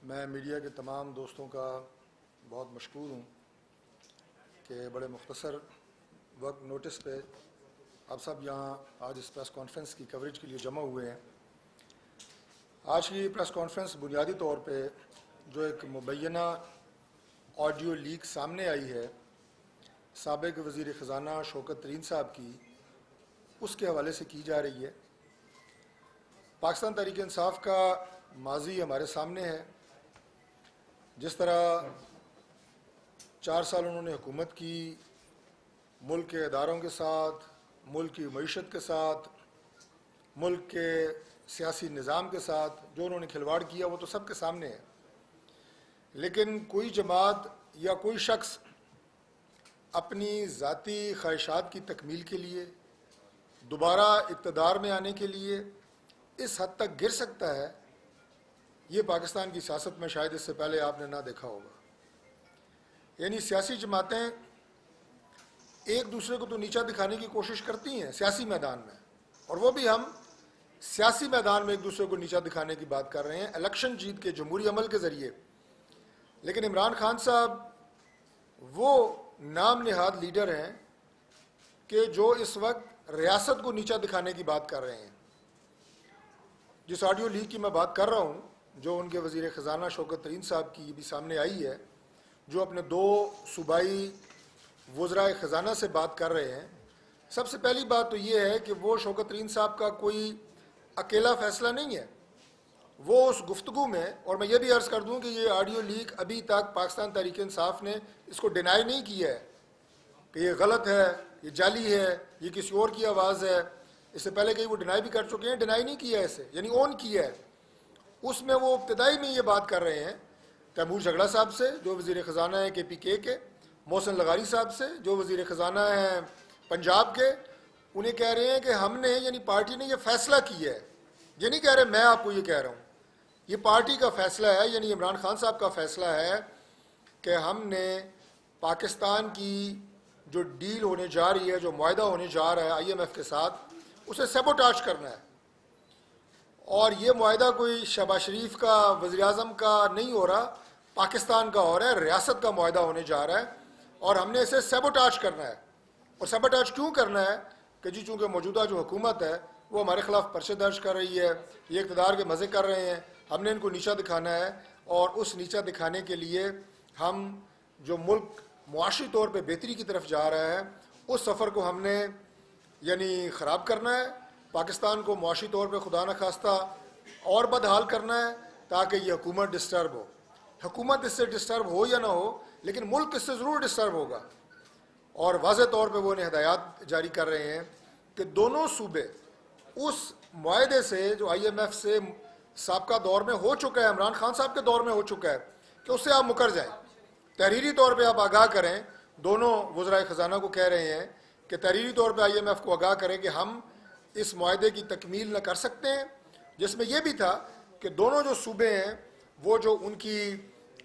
میں میڈیا کے تمام دوستوں کا بہت مشکور ہوں کہ بڑے مختصر وقت نوٹس پہ آپ سب یہاں آج اس پریس کانفرنس کی کوریج کے لیے جمع ہوئے ہیں۔ آج کی پریس کانفرنس بنیادی طور پہ جو ایک مبینہ آڈیو لیک سامنے آئی ہے سابق وزیر خزانہ شوکت ترین صاحب کی، اس کے حوالے سے کی جا رہی ہے۔ پاکستان تحریک انصاف کا ماضی ہمارے سامنے ہے۔ جس طرح 4 سال انہوں نے حکومت کی، ملک کے اداروں کے ساتھ، ملک کی معیشت کے ساتھ، ملک کے سیاسی نظام کے ساتھ جو انہوں نے کھلواڑ کیا وہ تو سب کے سامنے ہے، لیکن کوئی جماعت یا کوئی شخص اپنی ذاتی خواہشات کی تکمیل کے لیے، دوبارہ اقتدار میں آنے کے لیے اس حد تک گر سکتا ہے، یہ پاکستان کی سیاست میں شاید اس سے پہلے آپ نے نہ دیکھا ہوگا۔ یعنی سیاسی جماعتیں ایک دوسرے کو تو نیچا دکھانے کی کوشش کرتی ہیں سیاسی میدان میں، اور وہ بھی ہم سیاسی میدان میں ایک دوسرے کو نیچا دکھانے کی بات کر رہے ہیں الیکشن جیت کے جمہوری عمل کے ذریعے۔ لیکن عمران خان صاحب وہ نام نہاد لیڈر ہیں کہ جو اس وقت ریاست کو نیچا دکھانے کی بات کر رہے ہیں۔ جس آڈیو لیک کی میں بات کر رہا ہوں جو ان کے وزیر خزانہ شوکت ترین صاحب کی بھی سامنے آئی ہے، جو اپنے 2 صوبائی وزرائے خزانہ سے بات کر رہے ہیں، سب سے پہلی بات تو یہ ہے کہ وہ شوکت ترین صاحب کا کوئی اکیلا فیصلہ نہیں ہے۔ وہ اس گفتگو میں، اور میں یہ بھی عرض کر دوں کہ یہ آڈیو لیک ابھی تک پاکستان تحریک انصاف نے اس کو ڈینائی نہیں کیا ہے کہ یہ غلط ہے، یہ جعلی ہے، یہ کسی اور کی آواز ہے۔ اس سے پہلے کہیں وہ ڈینائی بھی کر چکے ہیں، ڈینائی نہیں کیا ہے اسے، یعنی اون کیا ہے۔ اس میں وہ ابتدائی میں یہ بات کر رہے ہیں تیمور جھگڑا صاحب سے جو وزیر خزانہ ہیں KPK کے، محسن لغاری صاحب سے جو وزیر خزانہ ہیں پنجاب کے، انہیں کہہ رہے ہیں کہ ہم نے، یعنی پارٹی نے یہ فیصلہ کیا ہے، یہ نہیں کہہ رہے میں آپ کو یہ کہہ رہا ہوں، یہ پارٹی کا فیصلہ ہے، یعنی عمران خان صاحب کا فیصلہ ہے کہ ہم نے پاکستان کی جو ڈیل ہونے جا رہی ہے، جو معاہدہ ہونے جا رہا ہے IMF کے ساتھ، اسے سیبوٹاج کرنا ہے۔ اور یہ معاہدہ کوئی شہباز شریف کا، وزیر اعظم کا نہیں ہو رہا، پاکستان کا ہو رہا ہے، ریاست کا معاہدہ ہونے جا رہا ہے، اور ہم نے اسے سیبوٹاج کرنا ہے۔ اور سیبوٹاج کیوں کرنا ہے کہ جی چونکہ موجودہ جو حکومت ہے وہ ہمارے خلاف پرچے درج کر رہی ہے، یہ اقتدار کے مزے کر رہے ہیں، ہم نے ان کو نیچا دکھانا ہے، اور اس نیچا دکھانے کے لیے ہم جو ملک معاشی طور پہ بہتری کی طرف جا رہا ہے اس سفر کو ہم نے یعنی خراب کرنا ہے، پاکستان کو معاشی طور پہ خدا نخواستہ اور بدحال کرنا ہے تاکہ یہ حکومت ڈسٹرب ہو۔ حکومت اس سے ڈسٹرب ہو یا نہ ہو لیکن ملک اس سے ضرور ڈسٹرب ہوگا، اور واضح طور پہ وہ انہیں ہدایات جاری کر رہے ہیں کہ دونوں صوبے اس معاہدے سے جو IMF سے سابقہ دور میں ہو چکا ہے، عمران خان صاحب کے دور میں ہو چکا ہے، کہ اس سے آپ مکر جائیں، تحریری طور پہ آپ آگاہ کریں۔ دونوں وزرائے خزانہ کو کہہ رہے ہیں کہ تحریری طور پہ IMF کو آگاہ کریں کہ ہم اس معاہدے کی تکمیل نہ کر سکتے ہیں، جس میں یہ بھی تھا کہ دونوں جو صوبے ہیں وہ جو ان کی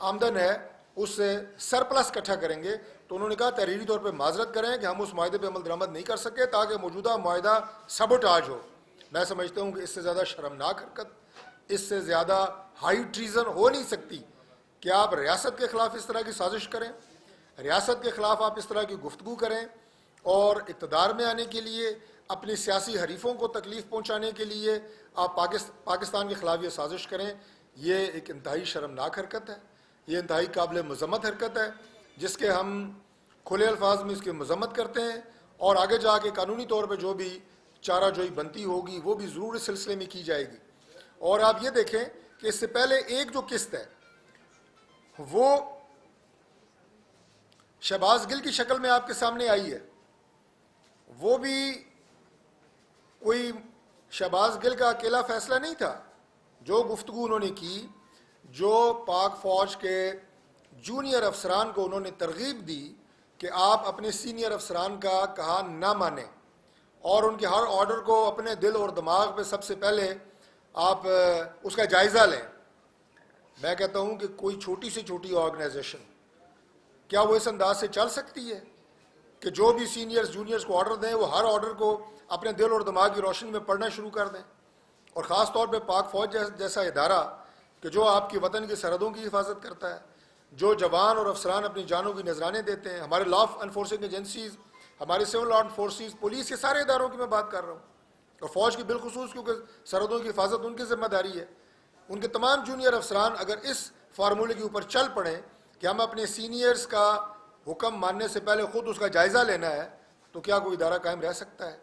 آمدن ہے اس سے سرپلس اکٹھا کریں گے، تو انہوں نے کہا تحریری طور پہ معذرت کریں کہ ہم اس معاہدے پہ عمل درآمد نہیں کر سکے تاکہ موجودہ معاہدہ سبوٹاج ہو۔ میں سمجھتا ہوں کہ اس سے زیادہ شرمناک حرکت، اس سے زیادہ ہائی ٹریزن ہو نہیں سکتی کہ آپ ریاست کے خلاف اس طرح کی سازش کریں، ریاست کے خلاف آپ اس طرح کی گفتگو کریں، اور اقتدار میں آنے کے لیے، اپنے سیاسی حریفوں کو تکلیف پہنچانے کے لیے آپ پاکستان کے خلاف یہ سازش کریں۔ یہ ایک انتہائی شرمناک حرکت ہے، یہ انتہائی قابل مذمت حرکت ہے، جس کے ہم کھلے الفاظ میں اس کی مذمت کرتے ہیں، اور آگے جا کے قانونی طور پہ جو بھی چارہ جوئی بنتی ہوگی وہ بھی ضرور اس سلسلے میں کی جائے گی۔ اور آپ یہ دیکھیں کہ اس سے پہلے ایک جو قسط ہے وہ شہباز گل کی شکل میں آپ کے سامنے آئی ہے، وہ بھی کوئی شہباز گل کا اکیلا فیصلہ نہیں تھا۔ جو گفتگو انہوں نے کی، جو پاک فوج کے جونیئر افسران کو انہوں نے ترغیب دی کہ آپ اپنے سینئر افسران کا کہا نہ مانیں، اور ان کے ہر آرڈر کو اپنے دل اور دماغ پہ سب سے پہلے آپ اس کا جائزہ لیں۔ میں کہتا ہوں کہ کوئی چھوٹی سے چھوٹی آرگنائزیشن کیا وہ اس انداز سے چل سکتی ہے کہ جو بھی سینئرز جونیئرز کو آرڈر دیں وہ ہر آرڈر کو اپنے دل اور دماغ کی روشنی میں پڑھنا شروع کر دیں، اور خاص طور پہ پاک فوج جیسا ادارہ کہ جو آپ کی وطن کی سرحدوں کی حفاظت کرتا ہے، جو جوان اور افسران اپنی جانوں کی نذرانے دیتے ہیں، ہمارے لا انفورسنگ ایجنسیز، ہمارے سول لا فورسز، پولیس، یہ سارے اداروں کی میں بات کر رہا ہوں، اور فوج کی بالخصوص کیونکہ سرحدوں کی حفاظت ان کی ذمہ داری ہے، ان کے تمام جونیئر افسران اگر اس فارمولے کے اوپر چل پڑیں کہ ہم اپنے سینئرز کا حکم ماننے سے پہلے خود اس کا جائزہ لینا ہے، تو کیا کوئی ادارہ قائم رہ سکتا ہے؟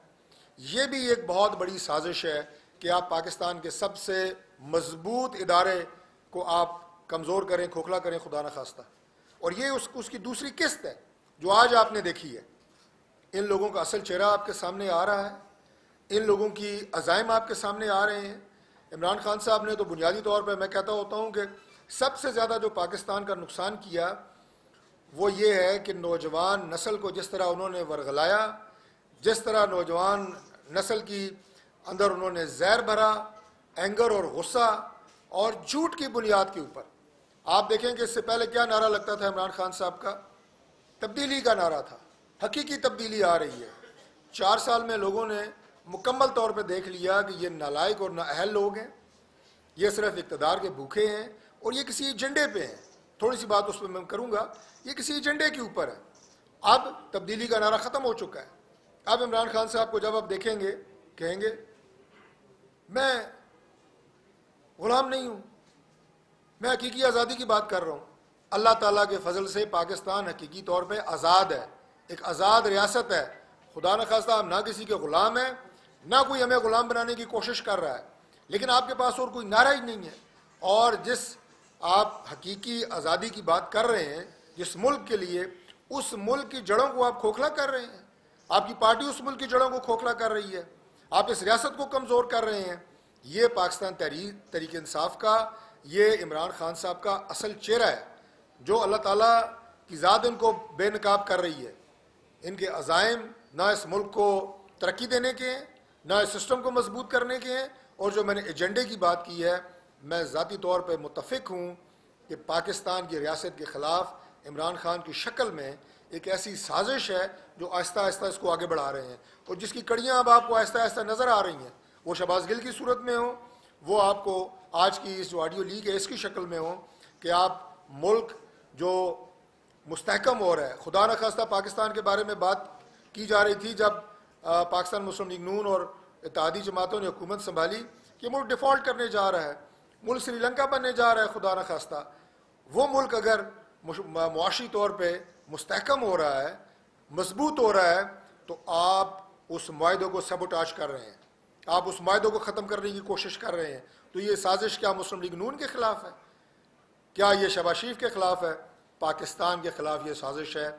یہ بھی ایک بہت بڑی سازش ہے کہ آپ پاکستان کے سب سے مضبوط ادارے کو آپ کمزور کریں، کھوکھلا کریں، خدا نخواستہ. اور یہ اس کی دوسری قسط ہے جو آج آپ نے دیکھی ہے. ان لوگوں کا اصل چہرہ آپ کے سامنے آ رہا ہے، ان لوگوں کی عزائم آپ کے سامنے آ رہے ہیں. عمران خان صاحب نے تو بنیادی طور پہ میں کہتا ہوتا ہوں کہ سب سے زیادہ جو پاکستان کا نقصان کیا وہ یہ ہے کہ نوجوان نسل کو جس طرح انہوں نے ورغلایا، جس طرح نوجوان نسل کی اندر انہوں نے زہر بھرا، اینگر اور غصہ اور جھوٹ کی بنیاد کے اوپر. آپ دیکھیں کہ اس سے پہلے کیا نعرہ لگتا تھا عمران خان صاحب کا؟ تبدیلی کا نعرہ تھا. حقیقی تبدیلی آ رہی ہے. 4 سال میں لوگوں نے مکمل طور پہ دیکھ لیا کہ یہ نالائق اور نااہل لوگ ہیں، یہ صرف اقتدار کے بھوکے ہیں، اور یہ کسی ایجنڈے پہ ہیں. تھوڑی سی بات اس پہ میں کروں گا. یہ کسی ایجنڈے کے اوپر ہے. اب تبدیلی کا نعرہ ختم ہو چکا ہے. اب عمران خان صاحب کو جب آپ دیکھیں گے کہیں گے میں غلام نہیں ہوں، میں حقیقی آزادی کی بات کر رہا ہوں. اللہ تعالیٰ کے فضل سے پاکستان حقیقی طور پہ آزاد ہے، ایک آزاد ریاست ہے. خدا نخواستہ ہم نہ کسی کے غلام ہیں، نہ کوئی ہمیں غلام بنانے کی کوشش کر رہا ہے، لیکن آپ کے پاس اور کوئی نعرہ ہی نہیں ہے. اور جس آپ حقیقی آزادی کی بات کر رہے ہیں جس ملک کے لیے، اس ملک کی جڑوں کو آپ کھوکھلا کر رہے ہیں. آپ کی پارٹی اس ملک کی جڑوں کو کھوکھلا کر رہی ہے، آپ اس ریاست کو کمزور کر رہے ہیں. یہ پاکستان تحریک انصاف کا، یہ عمران خان صاحب کا اصل چہرہ ہے جو اللہ تعالیٰ کی ذات ان کو بے نقاب کر رہی ہے. ان کے عزائم نہ اس ملک کو ترقی دینے کے ہیں، نہ اس سسٹم کو مضبوط کرنے کے ہیں. اور جو میں نے ایجنڈے کی بات کی ہے، میں ذاتی طور پہ متفق ہوں کہ پاکستان کی ریاست کے خلاف عمران خان کی شکل میں ایک ایسی سازش ہے جو آہستہ آہستہ اس کو آگے بڑھا رہے ہیں، اور جس کی کڑیاں اب آپ کو آہستہ آہستہ نظر آ رہی ہیں. وہ شہباز گل کی صورت میں ہوں، وہ آپ کو آج کی اس جو آڈیو لیک ہے اس کی شکل میں ہوں کہ آپ ملک جو مستحکم ہو رہا ہے. خدا نخواستہ پاکستان کے بارے میں بات کی جا رہی تھی جب پاکستان مسلم لیگ نون اور اتحادی جماعتوں نے حکومت سنبھالی کہ ملک ڈیفالٹ کرنے جا رہا ہے، ملک سری لنکا بننے جا رہا ہے. خدا نخواستہ وہ ملک اگر معاشی طور پہ مستحکم ہو رہا ہے، مضبوط ہو رہا ہے، تو آپ اس معاہدوں کو سبوٹاج کر رہے ہیں، آپ اس معاہدوں کو ختم کرنے کی کوشش کر رہے ہیں. تو یہ سازش کیا مسلم لیگ نون کے خلاف ہے؟ کیا یہ شہباز شریف کے خلاف ہے؟ پاکستان کے خلاف یہ سازش ہے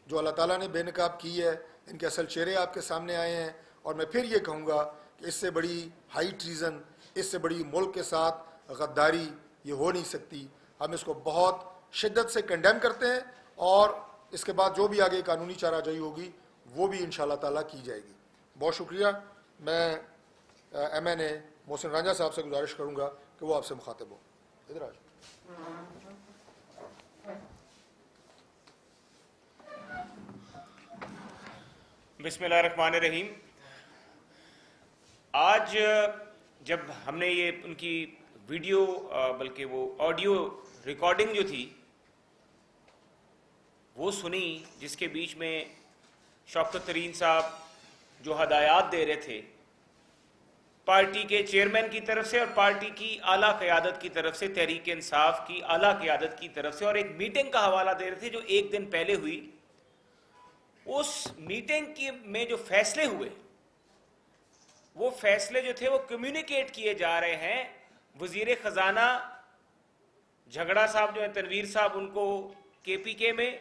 جو اللہ تعالیٰ نے بے نقاب کی ہے. ان کے اصل چہرے آپ کے سامنے آئے ہیں. اور میں پھر یہ کہوں گا کہ اس سے بڑی ہائی ٹریزن، اس سے بڑی ملک کے ساتھ غداری یہ ہو نہیں سکتی. ہم اس کو بہت شدت سے کنڈیم کرتے ہیں، اور اس کے بعد جو بھی آگے قانونی چارہ جائی ہوگی وہ بھی انشاءاللہ تعالیٰ کی جائے گی. بہت شکریہ. میں ایم این اے محسن رانجھا صاحب سے گزارش کروں گا کہ وہ آپ سے مخاطب ہو. ادھر آ جائیں. بسم اللہ الرحمن الرحیم. آج جب ہم نے یہ ان کی ویڈیو بلکہ وہ آڈیو ریکارڈنگ جو تھی وہ سنی، جس کے بیچ میں شوکت ترین صاحب جو ہدایات دے رہے تھے پارٹی کے چیئرمین کی طرف سے اور پارٹی کی اعلیٰ قیادت کی طرف سے، تحریک انصاف کی اعلیٰ قیادت کی طرف سے، اور ایک میٹنگ کا حوالہ دے رہے تھے جو 1 دن پہلے ہوئی، اس میٹنگ میں جو فیصلے ہوئے وہ فیصلے جو تھے وہ کمیونیکیٹ کیے جا رہے ہیں. وزیر خزانہ جھگڑا صاحب جو ہیں، تنویر صاحب، ان کو KPK میں،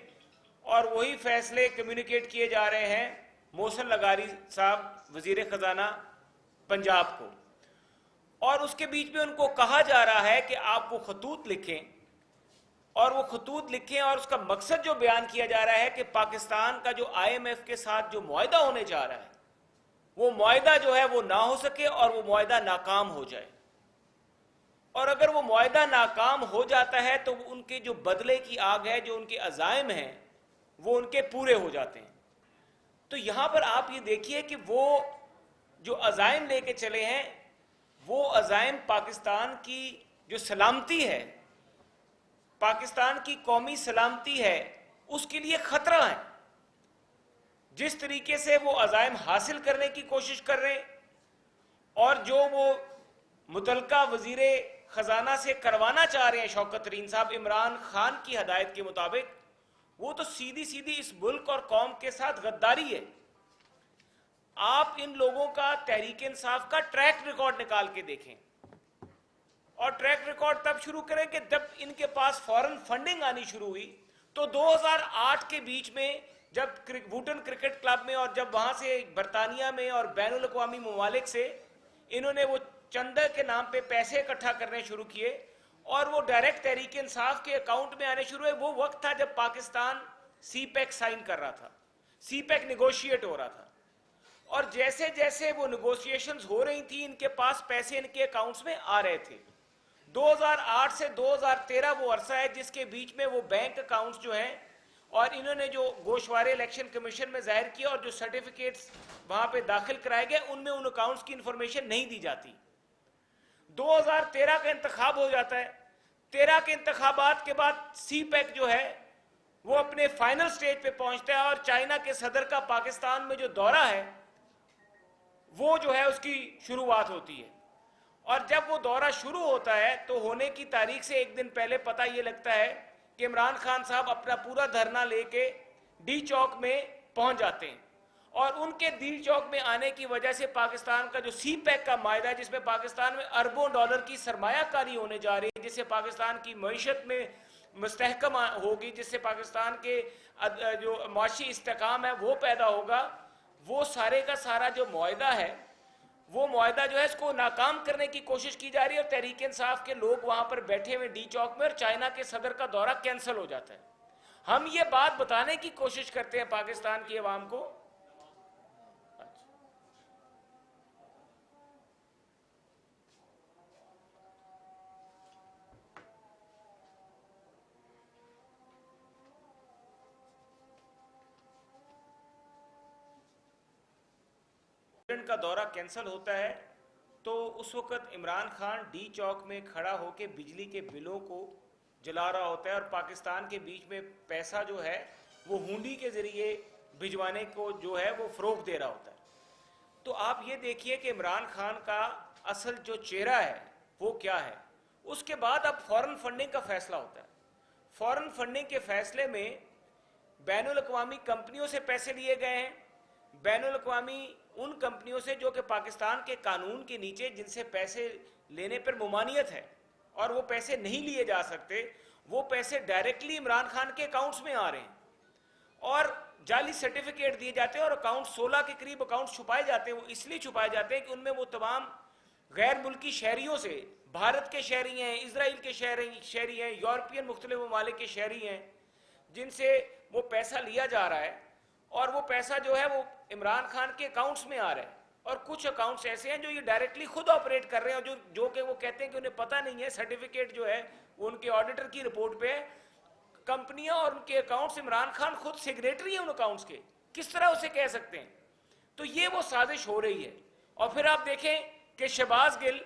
اور وہی فیصلے کمیونیکیٹ کیے جا رہے ہیں محسن لغاری صاحب وزیر خزانہ پنجاب کو. اور اس کے بیچ میں ان کو کہا جا رہا ہے کہ آپ وہ خطوط لکھیں، اور وہ خطوط لکھیں، اور اس کا مقصد جو بیان کیا جا رہا ہے کہ پاکستان کا جو IMF کے ساتھ جو معاہدہ ہونے جا رہا ہے وہ معاہدہ جو ہے وہ نہ ہو سکے اور وہ معاہدہ ناکام ہو جائے. اور اگر وہ معاہدہ ناکام ہو جاتا ہے تو ان کے جو بدلے کی آگ ہے، جو ان کے عزائم ہیں، وہ ان کے پورے ہو جاتے ہیں. تو یہاں پر آپ یہ دیکھیے کہ وہ جو عزائم لے کے چلے ہیں وہ عزائم پاکستان کی جو سلامتی ہے، پاکستان کی قومی سلامتی ہے، اس کے لیے خطرہ ہے. جس طریقے سے وہ عزائم حاصل کرنے کی کوشش کر رہے ہیں اور جو وہ متعلقہ وزیر خزانہ سے کروانا چاہ رہے ہیں شوکت ترین صاحب عمران خان کی ہدایت کے مطابق، وہ تو سیدھی سیدھی اس ملک اور قوم کے ساتھ غداری ہے. آپ ان لوگوں کا تحریک انصاف کا ٹریک ریکارڈ نکال کے دیکھیں، اور ٹریک ریکارڈ تب شروع کریں کہ جب ان کے پاس فورن فنڈنگ آنی شروع ہوئی. تو 2008 کے بیچ میں جب ووٹن کرکٹ کلب میں اور جب وہاں سے برطانیہ میں اور بین الاقوامی ممالک سے انہوں نے وہ چندہ کے نام پہ پیسے اکٹھا کرنے شروع کیے اور وہ ڈائریکٹ تحریک انصاف کے اکاؤنٹ میں آنے شروع ہوئے. وہ وقت تھا جب پاکستان سی پیک سائن کر رہا تھا، سی پیک نیگوشیٹ ہو رہا تھا، اور جیسے جیسے وہ نیگوشیشنز ہو رہی تھی ان کے پاس پیسے ان کے اکاؤنٹس میں آ رہے تھے. 2008 سے 2013 وہ عرصہ ہے جس کے بیچ میں وہ بینک اکاؤنٹس جو ہیں، اور انہوں نے جو گوشوارے الیکشن کمیشن میں ظاہر کیا اور جو سرٹیفکیٹس وہاں پہ داخل کرائے گئے ان میں ان اکاؤنٹس کی انفارمیشن نہیں دی جاتی. 2013 کا انتخاب ہو جاتا ہے. 13 کے انتخابات کے بعد سی پیک جو ہے وہ اپنے فائنل سٹیج پہ پہنچتا ہے اور چائنا کے صدر کا پاکستان میں جو دورہ ہے وہ جو ہے اس کی شروعات ہوتی ہے. اور جب وہ دورہ شروع ہوتا ہے تو ہونے کی تاریخ سے ایک دن پہلے پتہ یہ لگتا ہے کہ عمران خان صاحب اپنا پورا دھرنا لے کے ڈی چوک میں پہنچ جاتے ہیں. اور ان کے ڈی چوک میں آنے کی وجہ سے پاکستان کا جو سی پیک کا معاہدہ ہے جس میں پاکستان میں اربوں ڈالر کی سرمایہ کاری ہونے جا رہی ہے، جس سے پاکستان کی معیشت میں مستحکم ہوگی، جس سے پاکستان کے جو معاشی استحکام ہے وہ پیدا ہوگا، وہ سارے کا سارا جو معاہدہ ہے وہ معاہدہ جو ہے اس کو ناکام کرنے کی کوشش کی جا رہی ہے. اور تحریک انصاف کے لوگ وہاں پر بیٹھے ہوئے ڈی چوک میں اور چائنا کے صدر کا دورہ کینسل ہو جاتا ہے. ہم یہ بات بتانے کی کوشش کرتے ہیں پاکستان کی عوام کو. کا دورہ کینسل ہوتا ہے تو اس وقت عمران خان ڈی چوک میں کھڑا ہو کے بجلی کے بلوں کو جلا رہا ہوتا ہے اور پاکستان کے بیچ میں پیسہ جو ہے وہ ہونڈی کے ذریعے بھجوانے کو جو ہے وہ فروغ دے رہا ہوتا ہے. تو آپ یہ دیکھیے کہ عمران خان کا اصل جو چہرہ ہے وہ کیا ہے. اس کے بعد اب فورن فنڈنگ کا فیصلہ ہوتا ہے. فورن فنڈنگ کے فیصلے میں بین الاقوامی کمپنیوں سے پیسے لیے گئے ہیں، بین الاقوامی ان کمپنیوں سے جو کہ پاکستان کے قانون کے نیچے جن سے پیسے لینے پر ممانعت ہے اور وہ پیسے نہیں لیے جا سکتے، وہ پیسے ڈائریکٹلی عمران خان کے اکاؤنٹس میں آ رہے ہیں اور جعلی سرٹیفکیٹ دیے جاتے ہیں اور اکاؤنٹ 16 کے قریب اکاؤنٹ چھپائے جاتے ہیں. وہ اس لیے چھپائے جاتے ہیں کہ ان میں وہ تمام غیر ملکی شہریوں سے، بھارت کے شہری ہیں، اسرائیل کے شہری ہیں، یورپین مختلف ممالک کے شہری ہیں، جن سے وہ پیسہ لیا جا رہا ہے اور وہ پیسہ جو ہے وہ عمران خان کے اکاؤنٹس میں آ رہا ہے. اور کچھ اکاؤنٹس ایسے ہیں جو یہ ڈائریکٹلی خود آپریٹ کر رہے ہیں اور جو کہ وہ کہتے ہیں کہ انہیں پتہ نہیں ہے، سرٹیفکیٹ جو ہے وہ ان کے آڈیٹر کی رپورٹ پہ کمپنیاں اور ان کے اکاؤنٹس عمران خان خود سیکریٹری ہیں ان اکاؤنٹس کے، کس طرح اسے کہہ سکتے ہیں. تو یہ وہ سازش ہو رہی ہے. اور پھر آپ دیکھیں کہ شہباز گل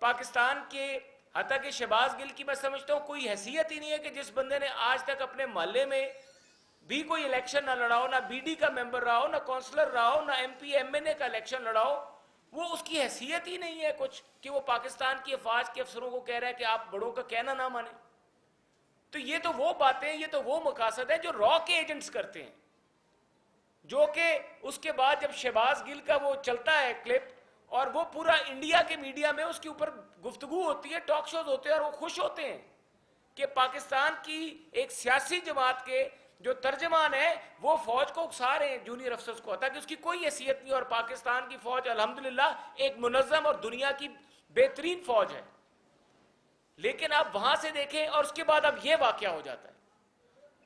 پاکستان کے، حتیٰ کہ شہباز گل کی میں سمجھتا ہوں کوئی حیثیت ہی نہیں ہے کہ جس بندے نے آج تک اپنے محلے میں بھی کوئی الیکشن نہ لڑا ہو، نہ بی ڈی کا ممبر رہا ہو، نہ کونسلر رہا ہو، نہ ایم پی ایم این اے کا الیکشن لڑا ہو، وہ اس کی حیثیت ہی نہیں ہے کچھ کہ وہ پاکستان کی افواج کے افسروں کو کہہ رہا ہے کہ آپ بڑوں کا کہنا نہ مانیں. تو یہ تو وہ باتیں، یہ تو وہ مقاصد ہے جو را کے ایجنٹس کرتے ہیں، جو کہ اس کے بعد جب شہباز گل کا وہ چلتا ہے کلپ اور وہ پورا انڈیا کے میڈیا میں اس کے اوپر گفتگو ہوتی ہے، ٹاک شوز ہوتے ہیں اور وہ خوش ہوتے ہیں کہ پاکستان کی ایک سیاسی جماعت کے جو ترجمان ہے وہ فوج کو اکسا رہے ہیں، جونیئر افسرز کو، تاکہ اس کی کوئی حیثیت نہیں. اور پاکستان کی فوج الحمدللہ ایک منظم اور دنیا کی بہترین فوج ہے. لیکن آپ وہاں سے دیکھیں اور اس کے بعد اب یہ واقعہ ہو جاتا ہے.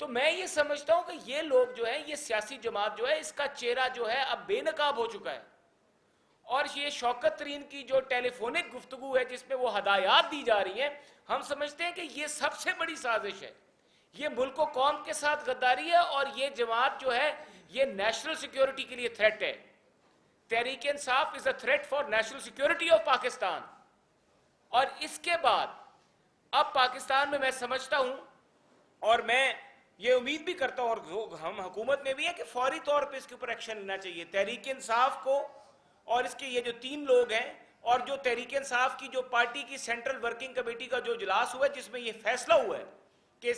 تو میں یہ سمجھتا ہوں کہ یہ لوگ جو ہے، یہ سیاسی جماعت جو ہے، اس کا چہرہ جو ہے اب بے نقاب ہو چکا ہے. اور یہ شوکت ترین کی جو ٹیلی فونک گفتگو ہے جس میں وہ ہدایات دی جا رہی ہیں، ہم سمجھتے ہیں کہ یہ سب سے بڑی سازش ہے. یہ ملک و قوم کے ساتھ غداری ہے اور یہ جماعت جو ہے یہ نیشنل سیکیورٹی کے لیے تھریٹ ہے. Tehreek Insaf is a threat for national security of Pakistan. اور اس کے بعد اب پاکستان میں سمجھتا ہوں اور میں یہ امید بھی کرتا ہوں اور ہم حکومت میں بھی ہے کہ فوری طور پہ اس کے اوپر ایکشن لینا چاہیے. تحریک انصاف کو اور اس کے یہ جو 3 لوگ ہیں اور جو تحریک انصاف کی جو پارٹی کی سینٹرل ورکنگ کمیٹی کا جو اجلاس ہوا ہے جس میں یہ فیصلہ ہوا ہے کہ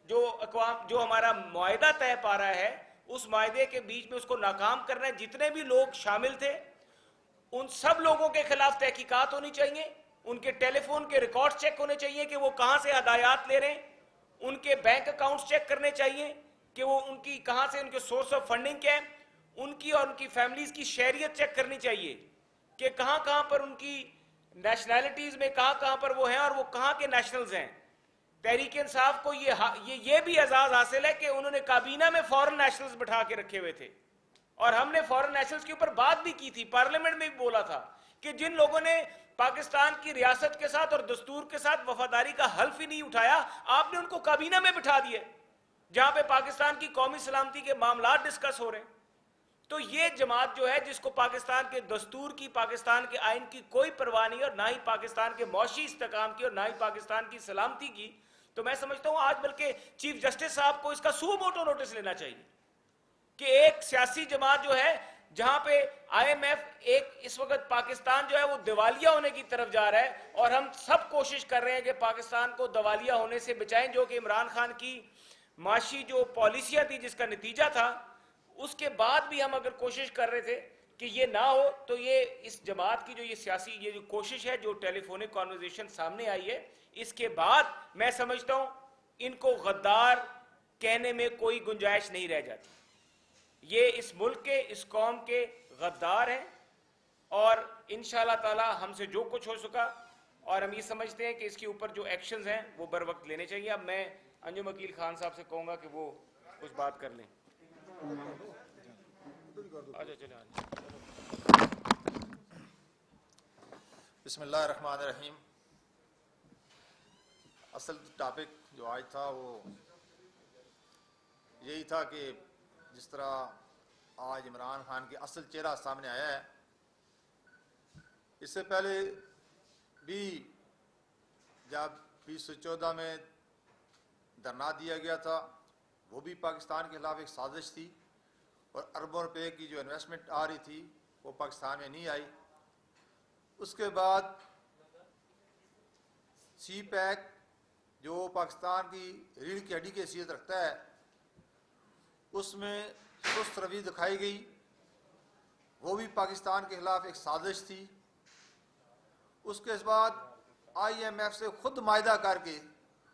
جو ہمارا معاہدہ طے پا رہا ہے اس معاہدے کے بیچ میں اس کو ناکام کرنا ہے. جتنے بھی لوگ شامل تھے ان سب لوگوں کے خلاف تحقیقات ہونی چاہیے, ان کے ٹیلی فون کے ریکارڈ چیک ہونے چاہیے کہ وہ کہاں سے ہدایات لے رہے ہیں, ان کے بینک اکاؤنٹس چیک کرنے چاہیے کہ وہ ان کی کہاں سے ان کے سورس آف فنڈنگ کیا ہے, ان کی اور ان کی فیملیز کی شہریت چیک کرنی چاہیے کہ کہاں کہاں پر ان کی نیشنلٹیز میں کہاں کہاں پر وہ ہیں اور وہ کہاں کے نیشنلز ہیں. تحریک انصاف کو یہ بھی اعزاز حاصل ہے کہ انہوں نے کابینہ میں فورن نیشنلز بٹھا کے رکھے ہوئے تھے اور ہم نے فورن نیشنلز کے اوپر بات بھی کی تھی, پارلیمنٹ میں بھی بولا تھا کہ جن لوگوں نے پاکستان کی ریاست کے ساتھ اور دستور کے ساتھ وفاداری کا حلف ہی نہیں اٹھایا, آپ نے ان کو کابینہ میں بٹھا دیے جہاں پہ پاکستان کی قومی سلامتی کے معاملات ڈسکس ہو رہے ہیں. تو یہ جماعت جو ہے جس کو پاکستان کے دستور کی, پاکستان کے آئین کی کوئی پرواہ نہیں اور نہ ہی پاکستان کے معاشی استحکام کی اور نہ ہی پاکستان کی سلامتی کی, تو میں سمجھتا ہوں آج بلکہ چیف جسٹس صاحب کو اس کا سو موٹو نوٹس لینا چاہیے کہ ایک سیاسی جماعت جو ہے جہاں پہ آئی ایم ایف ایک اس وقت پاکستان جو ہے وہ دیوالیہ ہونے کی طرف جا رہا ہے اور ہم سب کوشش کر رہے ہیں کہ پاکستان کو دیوالیہ ہونے سے بچائیں, جو کہ عمران خان کی معاشی جو پالیسیاں تھی جس کا نتیجہ تھا, اس کے بعد بھی ہم اگر کوشش کر رہے تھے کہ یہ نہ ہو, تو یہ اس جماعت کی جو یہ سیاسی یہ جو کوشش ہے جو ٹیلی فونک کانورزیشن سامنے آئی ہے, اس کے بعد میں سمجھتا ہوں ان کو غدار کہنے میں کوئی گنجائش نہیں رہ جاتی. یہ اس ملک کے, اس قوم کے غدار ہیں اور انشاءاللہ تعالی ہم سے جو کچھ ہو سکا اور ہم یہ سمجھتے ہیں کہ اس کے اوپر جو ایکشنز ہیں وہ بر وقت لینے چاہیے. اب میں انجم وکیل خان صاحب سے کہوں گا کہ وہ کچھ بات کر لیں. بسم اللہ الرحمن الرحیم. اصل ٹاپک جو آج تھا وہ یہی تھا کہ جس طرح آج عمران خان کے اصل چہرہ سامنے آیا ہے, اس سے پہلے بھی جب 2014 میں دھرنا دیا گیا تھا وہ بھی پاکستان کے خلاف ایک سازش تھی اور اربوں روپے کی جو انویسٹمنٹ آ رہی تھی وہ پاکستان میں نہیں آئی. اس کے بعد سی پیک جو پاکستان کی ریڑھ کی ہڈی کی حیثیت رکھتا ہے اس میں سست روی دکھائی گئی, وہ بھی پاکستان کے خلاف ایک سازش تھی. اس کے بعد آئی ایم ایف سے خود معاہدہ کر کے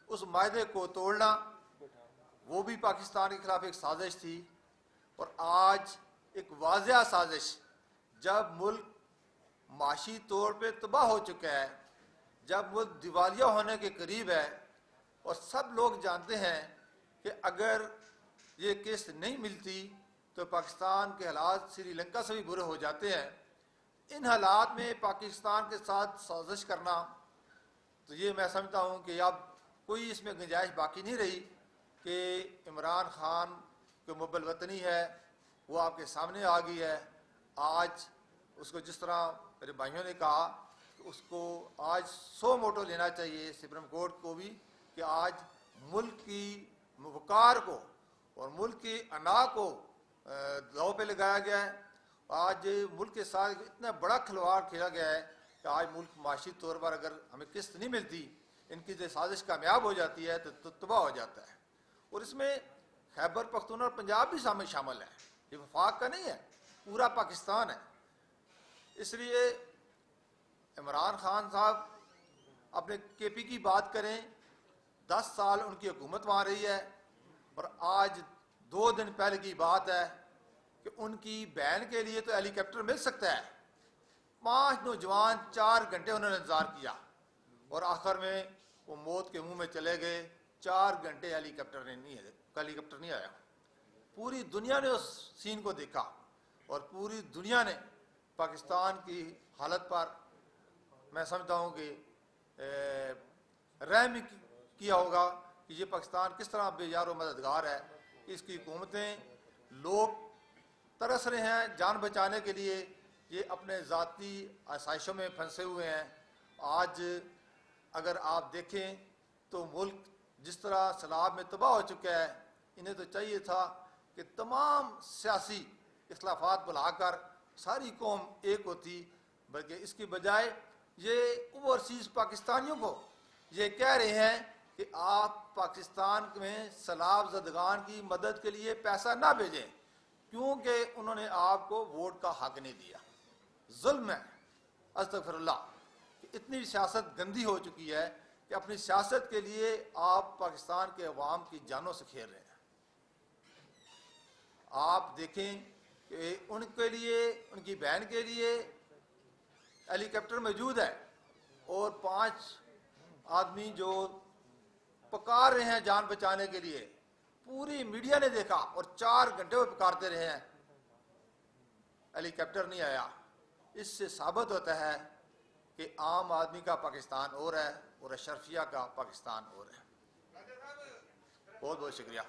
اس معاہدے کو توڑنا وہ بھی پاکستان کے خلاف ایک سازش تھی. اور آج ایک واضح سازش جب ملک معاشی طور پہ تباہ ہو چکا ہے, جب ملک دیوالیہ ہونے کے قریب ہے اور سب لوگ جانتے ہیں کہ اگر یہ قسط نہیں ملتی تو پاکستان کے حالات سری لنکا سے بھی برے ہو جاتے ہیں, ان حالات میں پاکستان کے ساتھ سازش کرنا, تو یہ میں سمجھتا ہوں کہ اب کوئی اس میں گنجائش باقی نہیں رہی کہ عمران خان جو مب الوطنی ہے وہ آپ کے سامنے آ گئی ہے. آج اس کو جس طرح میرے بھائیوں نے کہا کہ اس کو آج سو موٹو لینا چاہیے سپریم کورٹ کو بھی کہ آج ملک کی وقار کو اور ملک کی انا کو داؤ پہ لگایا گیا ہے. آج ملک کے ساتھ اتنا بڑا کھلواڑ کھیلا گیا ہے کہ آج ملک معاشی طور پر اگر ہمیں قسط نہیں ملتی, ان کی جو سازش کامیاب ہو جاتی ہے تو تباہ ہو جاتا ہے. اور اس میں خیبر پختونخوا اور پنجاب بھی شامل ہے, یہ وفاق کا نہیں ہے, پورا پاکستان ہے. اس لیے عمران خان صاحب اپنے کے پی کی بات کریں, 10 سال ان کی حکومت وہاں رہی ہے اور آج 2 دن پہلے کی بات ہے کہ ان کی بہن کے لیے تو ہیلی کاپٹر مل سکتا ہے. 5 نوجوان 4 گھنٹے انہوں نے انتظار کیا اور آخر میں وہ موت کے منہ میں چلے گئے. 4 گھنٹے ہیلی کاپٹر نہیں آیا. پوری دنیا نے اس سین کو دیکھا اور پوری دنیا نے پاکستان کی حالت پر میں سمجھتا ہوں کہ رحم کیا ہوگا کہ یہ پاکستان کس طرح بے یار و مددگار ہے. اس کی حکومتیں لوگ ترس رہے ہیں جان بچانے کے لیے, یہ اپنے ذاتی آسائشوں میں پھنسے ہوئے ہیں. آج اگر آپ دیکھیں تو ملک جس طرح سیلاب میں تباہ ہو چکا ہے، انہیں تو چاہیے تھا کہ تمام سیاسی اختلافات بلا کر ساری قوم ایک ہوتی، بلکہ اس کی بجائے یہ اوورسیز پاکستانیوں کو یہ کہہ رہے ہیں کہ آپ پاکستان میں سیلاب زدگان کی مدد کے لیے پیسہ نہ بھیجیں، کیونکہ انہوں نے آپ کو ووٹ کا حق نہیں دیا۔ ظلم ہے، استغفر اللہ، کہ اتنی سیاست گندی ہو چکی ہے کہ اپنی سیاست کے لیے آپ پاکستان کے عوام کی جانوں سے کھیل رہے ہیں۔ آپ دیکھیں کہ ان کے لیے، ان کی بہن کے لیے ہیلی کاپٹر موجود ہے، اور 5 آدمی جو پکار رہے ہیں جان بچانے کے لیے، پوری میڈیا نے دیکھا اور 4 گھنٹے وہ پکارتے رہے ہیں، ہیلی کاپٹر نہیں آیا۔ اس سے ثابت ہوتا ہے کہ عام آدمی کا پاکستان اور ہے اور اشرفیہ کا پاکستان اور ہے۔ بہت بہت شکریہ۔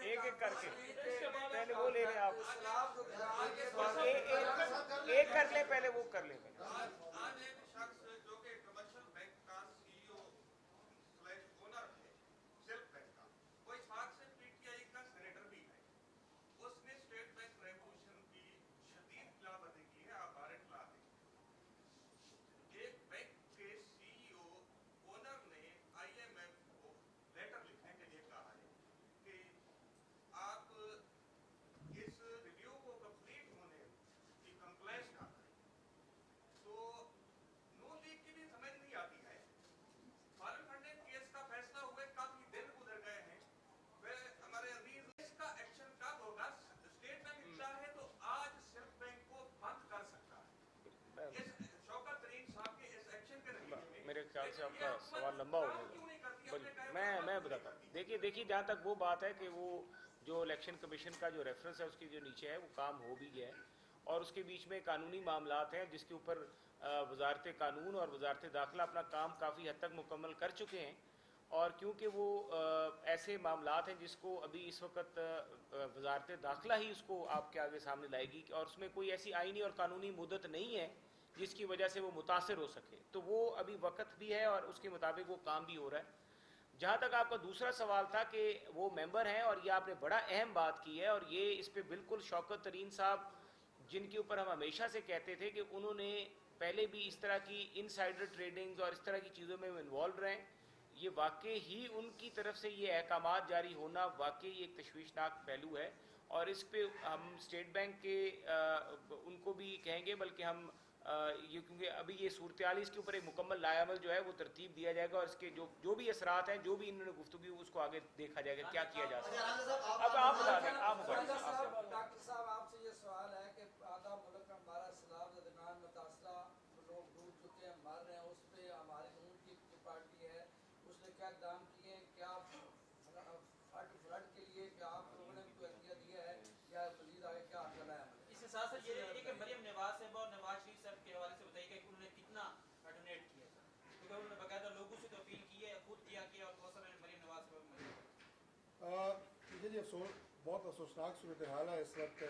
ایک ایک کر کے پہلے وہ لے لیں آپ، ایک کر لیں، پہلے وہ کر لیں۔ آج ایک شخص جو کہ کمرشل بینک کا سی ای او / اونر ہے، سلف بینک کا، وہ اسحاق سے پی ٹی آئی کا سینیٹر بھی ہے، اس نے اسٹیٹ بینک ریگولیشن کی شدید خلاف ورزی کی ہے۔ آپ وارنٹ لا دیں۔ ایک بینک کے سی ای او اونر نے آئی ایم ایف کو لیٹر لکھنے کے لیے کہا ہے کہ آپ اس ریویو کو کمپلیٹ ہونے کی کمپلائنس نہ کریں۔ تو نون لیگ کی بھی سمجھ نہیں آتی ہے، فارن فنڈنگ کیس کا فیصلہ ہوئے کافی دن گزر گئے ہیں، وہ ہمارے عزیز اس کا ایکشن کب ہوگا؟ اسٹیٹ بینک چاہے تو آج سلف بینک کو بند کر سکتا ہے۔ اس شوکت ترین صاحب کے اس ایکشن کے نتیجے میں میرے خیال سے آپ کا سوال لمبا ہو گیا۔ میں بتاتا ہوں، دیکھیے جہاں تک وہ بات ہے کہ وہ جو الیکشن کمیشن کا جو ریفرنس ہے اس کی جو نیچے ہے وہ کام ہو بھی گیا ہے، اور اس کے بیچ میں قانونی معاملات ہیں جس کے اوپر وزارت قانون اور وزارت داخلہ اپنا کام کافی حد تک مکمل کر چکے ہیں، اور کیونکہ وہ ایسے معاملات ہیں جس کو ابھی اس وقت وزارت داخلہ ہی اس کو آپ کے آگے سامنے لائے گی، اور اس میں کوئی ایسی آئینی اور قانونی مدت نہیں ہے جس کی وجہ سے وہ متاثر ہو سکے، تو وہ ابھی وقت بھی ہے اور اس کے مطابق وہ کام بھی ہو رہا ہے۔ جہاں تک آپ کا دوسرا سوال تھا کہ وہ ممبر ہیں، اور یہ آپ نے بڑا اہم بات کی ہے، اور یہ اس پہ بالکل شوکت ترین صاحب جن کے اوپر ہم ہمیشہ سے کہتے تھے کہ انہوں نے پہلے بھی اس طرح کی انسائڈر ٹریڈنگز اور اس طرح کی چیزوں میں انوالو رہے ہیں، یہ واقعی ہی ان کی طرف سے یہ احکامات جاری ہونا واقعی ایک تشویشناک پہلو ہے، اور اس پہ ہم اسٹیٹ بینک کے ان کو بھی کہیں گے، بلکہ ہم یہ کیونکہ ابھی یہ صورتحال اس کے اوپر ایک مکمل لائحہ عمل جو ہے وہ ترتیب دیا جائے گا، اور اس کے جو بھی اثرات ہیں، جو بھی انہوں نے گفتگو اس کو آگے دیکھا جائے گا کیا کیا جا سکتا ہے۔ اب آپ بتا دیں، آپ ڈاکٹر صاحب آپ سے یہ سوال ہے کہ آدھا ملک ہمارا سیلاب زدگان متاثرہ لوگ ڈوب چکے ہیں، مر رہے ہیں، اس پہ ہماری خون کی پارٹی ہے، اس نے کیا اقدام کیے ہیں؟ کیا فلڈ کے لیے کیا آپ لوگوں نے کوئی عطیہ دیا ہے یا مزید آگے کیا کرنا ہے؟ اس کے ساتھ ساتھ یہ ہے کہ مریم نواز صاحب اور نواز شریف صاحب کے حوالے سے بتائیے کہ انہوں نے کتنا ڈونیٹ کیا ہے، کیونکہ انہوں نے باقاعدہ لوگوں سے تو اپیل کی ہے، خود کیا اور بہت سارے مریم نواز صاحب یہ بہت افسوسناک صورتحال ہے اس وقت۔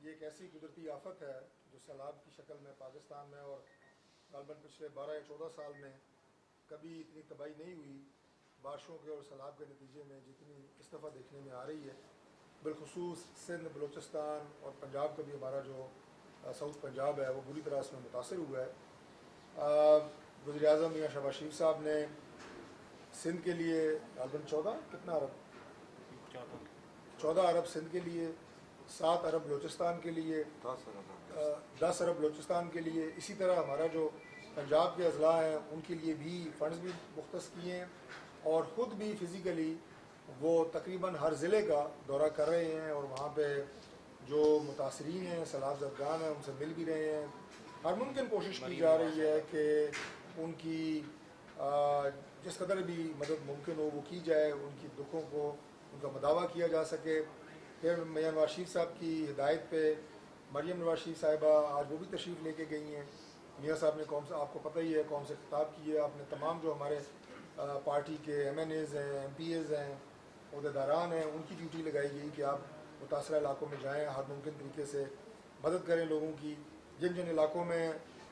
یہ ایک ایسی قدرتی آفت ہے جو سیلاب کی شکل میں پاکستان میں اور غالباً پچھلے 12 یا 14 سال میں کبھی اتنی تباہی نہیں ہوئی بارشوں کے اور سیلاب کے نتیجے میں جتنی اس دفعہ دیکھنے میں آ رہی ہے۔ بالخصوص سندھ، بلوچستان اور پنجاب کا بھی ہمارا جو ساؤتھ پنجاب ہے وہ بری طرح اس میں متاثر ہوا ہے۔ وزیر اعظم میاں شہباز شریف صاحب نے سندھ کے لیے غالباً 14 ارب سندھ کے لیے، 7 ارب بلوچستان کے لیے، 10 ارب بلوچستان کے لیے، اسی طرح ہمارا جو پنجاب کے اضلاع ہیں ان کے لیے بھی فنڈز بھی مختص کیے ہیں، اور خود بھی فزیکلی وہ تقریباً ہر ضلع کا دورہ کر رہے ہیں، اور وہاں پہ جو متاثرین ہیں، سیلاب زدگان ہیں، ان سے مل بھی رہے ہیں۔ ہر ممکن کوشش کی جا رہی ہے کہ ان کی جس قدر بھی مدد ممکن ہو وہ کی جائے، ان کی دکھوں کو ان کا مداوع کیا جا سکے۔ پھر میاں نواز شریف صاحب کی ہدایت پہ مریم نواز شریف صاحبہ آج وہ بھی تشریف لے کے گئی ہیں۔ میاں صاحب نے قوم سے، آپ کو پتہ ہی ہے، قوم سے خطاب کی ہے، آپ نے تمام جو ہمارے پارٹی کے ایم این ایز ہیں، ایم پی ایز ہیں، عہدیداران ہیں، ان کی ڈیوٹی لگائی گئی کہ آپ متاثرہ علاقوں میں جائیں، ہر ممکن طریقے سے مدد کریں لوگوں کی۔ جن جن علاقوں میں